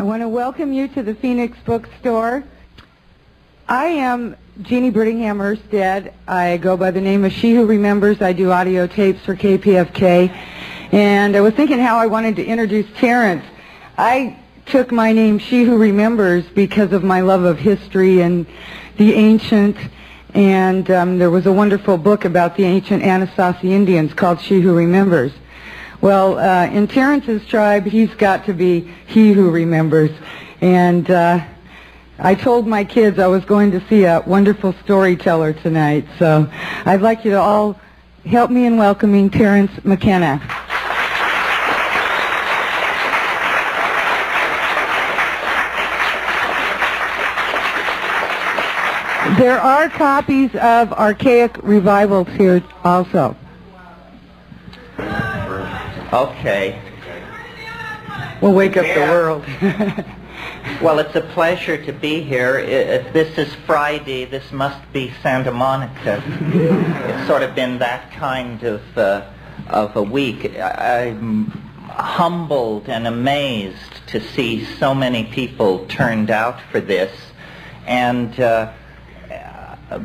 I want to welcome you to the Phoenix Bookstore. I am Jeannie Brittingham Erstead. I go by the name of She Who Remembers. I do audio tapes for KPFK. And I was thinking how I wanted to introduce Terrence. I took my name She Who Remembers because of my love of history and the ancient. And there was a wonderful book about the ancient Anasazi Indians called She Who Remembers. Well, in Terrence's tribe, he's got to be He Who Remembers. And I told my kids I was going to see a wonderful storyteller tonight. So I'd like you to all help me in welcoming Terrence McKenna. There are copies of Archaic Revivals here also. Okay. We'll wake up the world. Well, it's a pleasure to be here. If this is Friday, this must be Santa Monica. It's sort of been that kind of a week. I'm humbled and amazed to see so many people turned out for this. And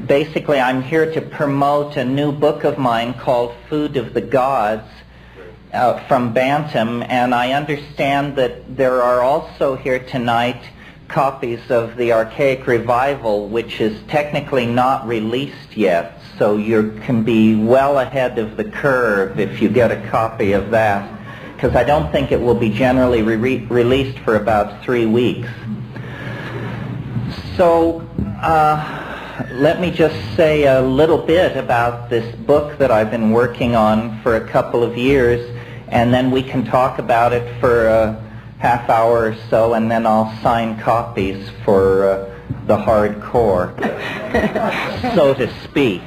basically, I'm here to promote a new book of mine called Food of the Gods, from Bantam, and I understand that there are also here tonight copies of the Archaic Revival, which is technically not released yet, so you can be well ahead of the curve if you get a copy of that, because I don't think it will be generally released for about 3 weeks. So let me just say a little bit about this book that I've been working on for a couple of years, and then we can talk about it for a half hour or so, and then I'll sign copies for the hardcore, so to speak.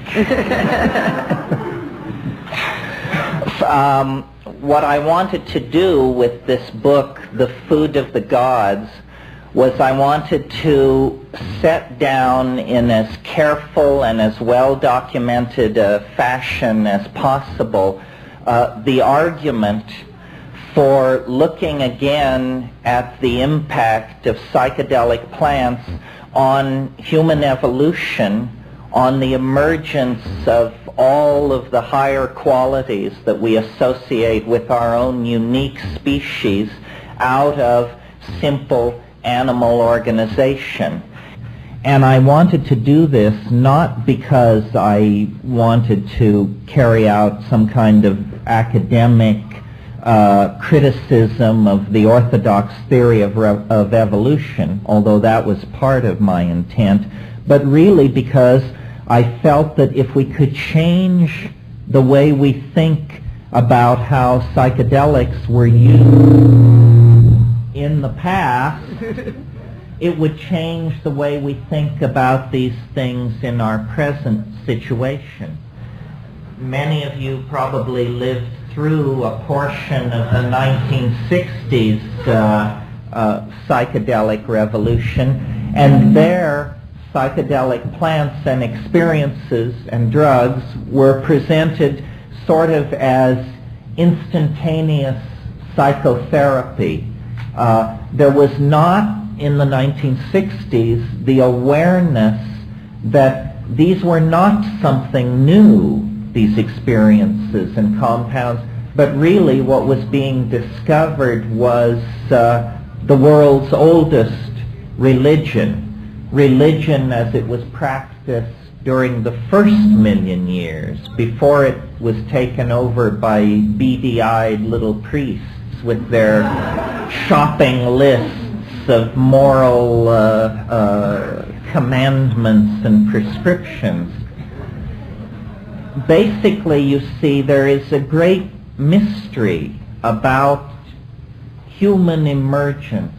What I wanted to do with this book, The Food of the Gods, was I wanted to set down in as careful and as well-documented a fashion as possible the argument for looking again at the impact of psychedelic plants on human evolution, on the emergence of all of the higher qualities that we associate with our own unique species out of simple animal organization. And I wanted to do this not because I wanted to carry out some kind of academic criticism of the orthodox theory of evolution, although that was part of my intent, but really because I felt that if we could change the way we think about how psychedelics were used in the past, it would change the way we think about these things in our present situation. Many of you probably lived through a portion of the 1960s psychedelic revolution, and there psychedelic plants and experiences and drugs were presented sort of as instantaneous psychotherapy. There was not in the 1960s the awareness that these were not something new, these experiences and compounds, but really what was being discovered was the world's oldest religion as it was practiced during the first million years, before it was taken over by beady-eyed little priests with their shopping lists of moral commandments and prescriptions. Basically, you see, there is a great mystery about human emergence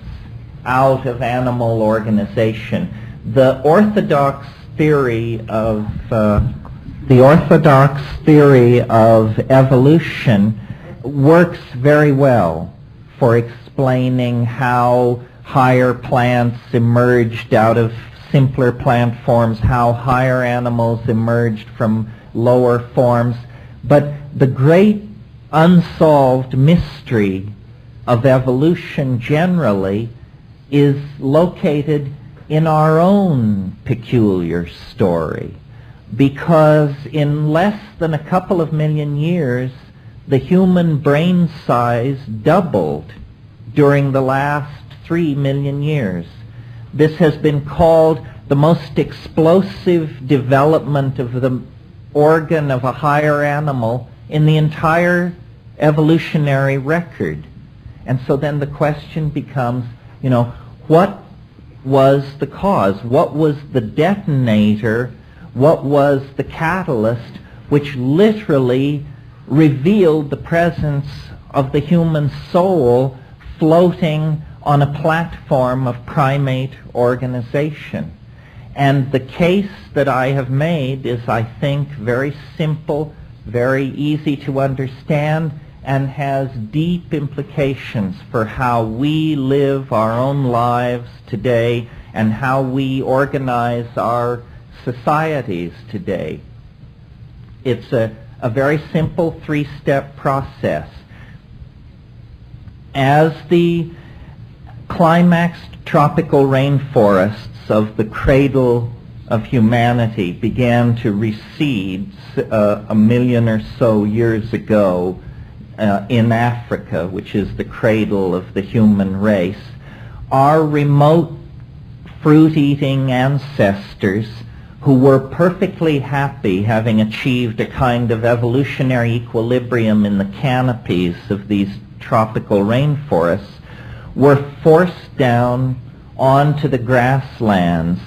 out of animal organization. The orthodox theory of evolution works very well for explaining how higher plants emerged out of simpler plant forms, how higher animals emerged from lower forms. But the great unsolved mystery of evolution generally is located in our own peculiar story, because in less than a couple of million years, the human brain size doubled during the last 3 million years. This has been called the most explosive development of the organ of a higher animal in the entire evolutionary record. And so then the question becomes, what was the cause? What was the detonator? What was the catalyst which literally revealed the presence of the human soul floating on a platform of primate organization? And the case that I have made is, I think, very simple, very easy to understand, and has deep implications for how we live our own lives today and how we organize our societies today. It's a very simple 3-step process. As the climaxed tropical rainforests of the cradle of humanity began to recede 1 million or so years ago in Africa, which is the cradle of the human race, our remote fruit-eating ancestors, who were perfectly happy having achieved a kind of evolutionary equilibrium in the canopies of these tropical rainforests, were forced down onto the grasslands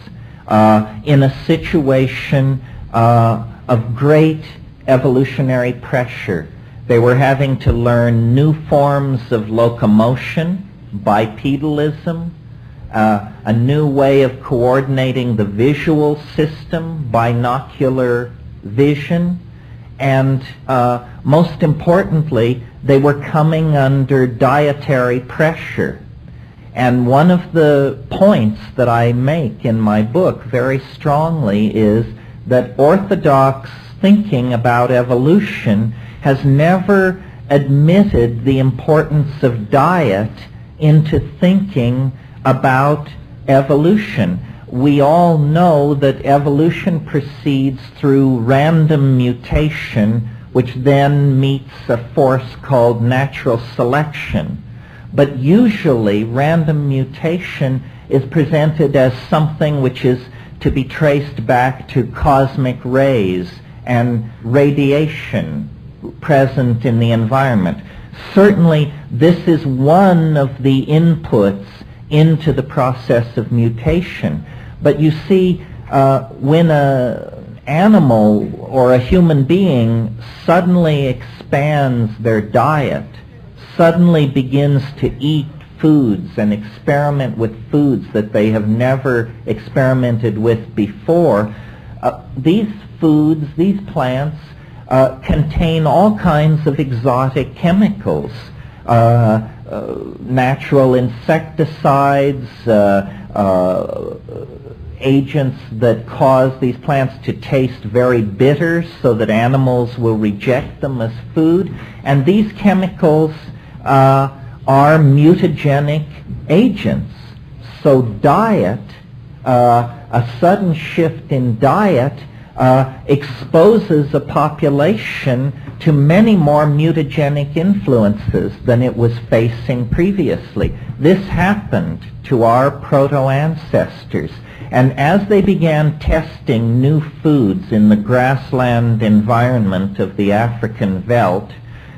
in a situation of great evolutionary pressure. They were having to learn new forms of locomotion, bipedalism, a new way of coordinating the visual system, binocular vision, and most importantly, they were coming under dietary pressure. And one of the points that I make in my book very strongly is that orthodox thinking about evolution has never admitted the importance of diet into thinking about evolution. We all know that evolution proceeds through random mutation, which then meets a force called natural selection. But usually random mutation is presented as something which is to be traced back to cosmic rays and radiation present in the environment. Certainly this is one of the inputs into the process of mutation. But you see, when an animal or a human being suddenly expands their diet, suddenly begins to eat foods and experiment with foods that they have never experimented with before, these foods, these plants, contain all kinds of exotic chemicals, natural insecticides, agents that cause these plants to taste very bitter so that animals will reject them as food. And these chemicals are mutagenic agents. So diet, a sudden shift in diet, exposes a population to many more mutagenic influences than it was facing previously. This happened to our proto-ancestors. And as they began testing new foods in the grassland environment of the African veldt,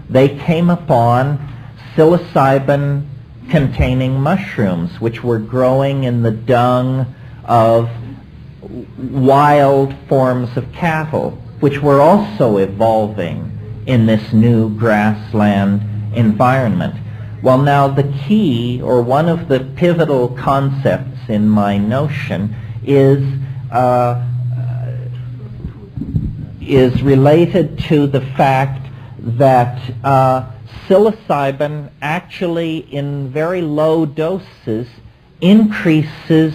they came upon psilocybin-containing mushrooms, which were growing in the dung of wild forms of cattle, which were also evolving in this new grassland environment. Well, now the key, or one of the pivotal concepts in my notion, is related to the fact that psilocybin actually in very low doses increases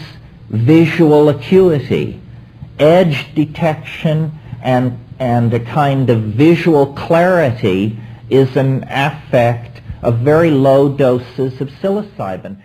visual acuity, edge detection, and a kind of visual clarity is an effect of very low doses of psilocybin.